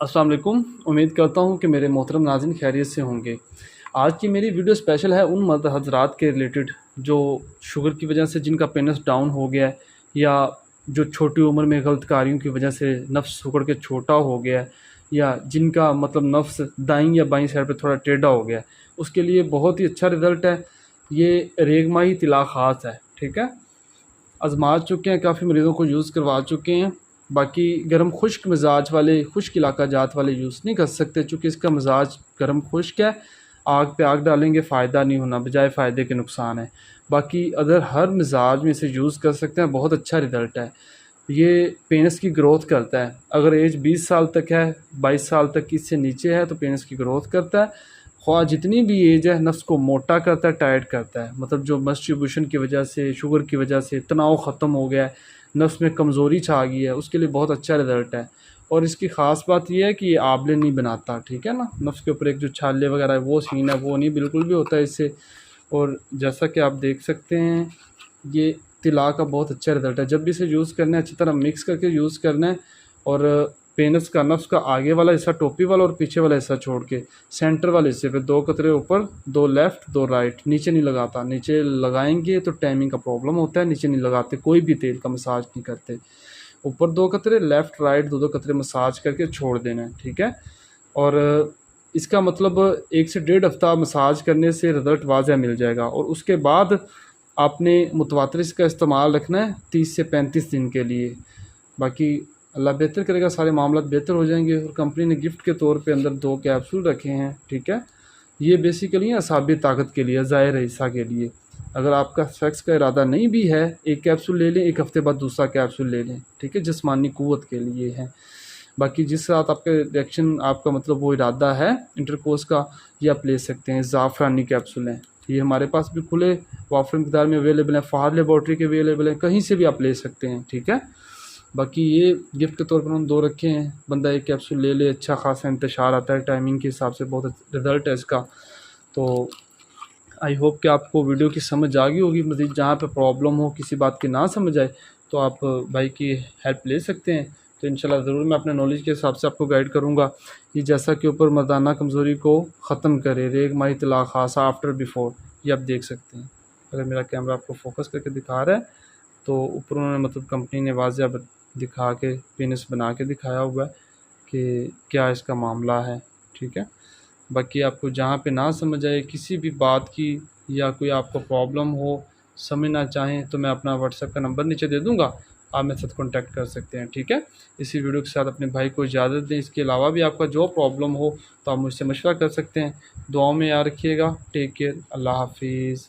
अस्सलाम वालेकुम। उम्मीद करता हूँ कि मेरे मोहतरम नाज़रीन खैरियत से होंगे। आज की मेरी वीडियो स्पेशल है उन मर्द हज़रात के रिलेटेड जो शुगर की वजह से जिनका पेनिस डाउन हो गया है, या जो छोटी उम्र में गलत कार्यों की वजह से नफ्स सुकड़ के छोटा हो गया है, या जिनका मतलब नफ्स दाईं या बाईं साइड पे थोड़ा टेढ़ा हो गया है। उसके लिए बहुत ही अच्छा रिज़ल्ट है। ये रेगमाही तिला ख़ास है, ठीक है। आजमा चुके हैं, काफ़ी मरीज़ों को यूज़ करवा चुके हैं। बाकी गर्म खुश्क मिजाज वाले, खुश्क इलाका जात वाले यूज़ नहीं कर सकते, चूँकि इसका मिजाज गर्म खुश्क है। आग पे आग डालेंगे, फ़ायदा नहीं होना, बजाय फ़ायदे के नुकसान है। बाकी अगर हर मिजाज में इसे यूज़ कर सकते हैं, बहुत अच्छा रिज़ल्ट है। ये पेनिस की ग्रोथ करता है। अगर एज 20 साल तक है, 22 साल तक की इससे नीचे है तो पेनिस की ग्रोथ करता है। ख्वाह जितनी भी एज है, नफ्स को मोटा करता है, टाइट करता है। मतलब जो मस्टिब्यूशन की वजह से, शुगर की वजह से तनाव ख़त्म हो गया है, नफ्स में कमज़ोरी छा गई है, उसके लिए बहुत अच्छा रिज़ल्ट है। और इसकी ख़ास बात यह है कि ये आबले नहीं बनाता, ठीक है ना। नफ्स के ऊपर एक जो छाले वगैरह है वो सीन है, वो नहीं बिल्कुल भी होता है इससे। और जैसा कि आप देख सकते हैं, ये तिला का बहुत अच्छा रिज़ल्ट है। जब भी इसे यूज़ करना है, अच्छी तरह मिक्स करके यूज़ करना है। और पेनिस का, नफ्स का आगे वाला हिस्सा, टोपी वाला और पीछे वाला हिस्सा छोड़ के सेंटर वाले हिस्से पे 2 कतरे ऊपर, 2 लेफ़्ट 2 राइट। नीचे नहीं लगाता, नीचे लगाएंगे तो टाइमिंग का प्रॉब्लम होता है। नीचे नहीं लगाते, कोई भी तेल का मसाज नहीं करते। ऊपर 2 कतरे, लेफ़्ट राइट 2-2 कतरे मसाज करके छोड़ देना है, ठीक है। और इसका मतलब 1 से 1.5 हफ़्ता मसाज करने से रिज़ल्ट वाज़ह मिल जाएगा। और उसके बाद आपने मुतवातिर इसका इस्तेमाल रखना है 30 से 35 दिन के लिए। बाकी अल्लाह बेहतर करेगा, सारे मामला बेहतर हो जाएंगे। और कंपनी ने गिफ्ट के तौर पे अंदर 2 कैप्सूल रखे हैं, ठीक है। ये बेसिकली असाबी ताकत के लिए, ज़ाहिर हिस्सा के लिए। अगर आपका सेक्स का इरादा नहीं भी है, एक कैप्सूल ले लें, 1 हफ़्ते बाद दूसरा कैप्सूल ले लें, ठीक है। जिस्मानी क़ुव्वत के लिए है। बाकी जिस रात आपका रिएक्शन, आपका मतलब वो इरादा है इंटरकोर्स का, ये आप ले सकते हैं। ज़ाफ़रानी कैप्सूल हैं, ये हमारे पास भी खुले वाफर मकदार में अवेलेबल हैं। फ़हाद लेबॉर्ट्री के अवेलेबल हैं, कहीं से भी आप ले सकते हैं, ठीक है। बाकी ये गिफ्ट के तौर पर हम 2 रखे हैं। बंदा 1 कैप्सूल ले ले, अच्छा खासा इंतशार आता है, टाइमिंग के हिसाब से बहुत रिज़ल्ट है इसका। तो आई होप कि आपको वीडियो की समझ आ गई होगी। मज़ीद जहाँ पे प्रॉब्लम हो, किसी बात की ना समझ आए, तो आप भाई की हेल्प ले सकते हैं। तो इंशाल्लाह ज़रूर मैं अपने नॉलेज के हिसाब से आपको गाइड करूँगा। ये जैसा कि ऊपर मर्दाना कमज़ोरी को ख़त्म करे, रेगमाही तिला ख़ासा आफ्टर बिफोर, ये आप देख सकते हैं। अगर मेरा कैमरा आपको फोकस करके दिखा रहा है तो ऊपर उन्होंने मतलब कंपनी ने वाज़ह दिखा के पेनिस बना के दिखाया हुआ है कि क्या इसका मामला है, ठीक है। बाकी आपको जहाँ पे ना समझ आए किसी भी बात की, या कोई आपको प्रॉब्लम हो, समझना चाहें, तो मैं अपना व्हाट्सएप का नंबर नीचे दे दूँगा, आप मेरे साथ कॉन्टैक्ट कर सकते हैं, ठीक है। इसी वीडियो के साथ अपने भाई को इजाज़त दें। इसके अलावा भी आपका जो प्रॉब्लम हो तो आप मुझसे मशवरा कर सकते हैं। दुआओं में याद रखिएगा। Take care. अल्लाह हाफिज़।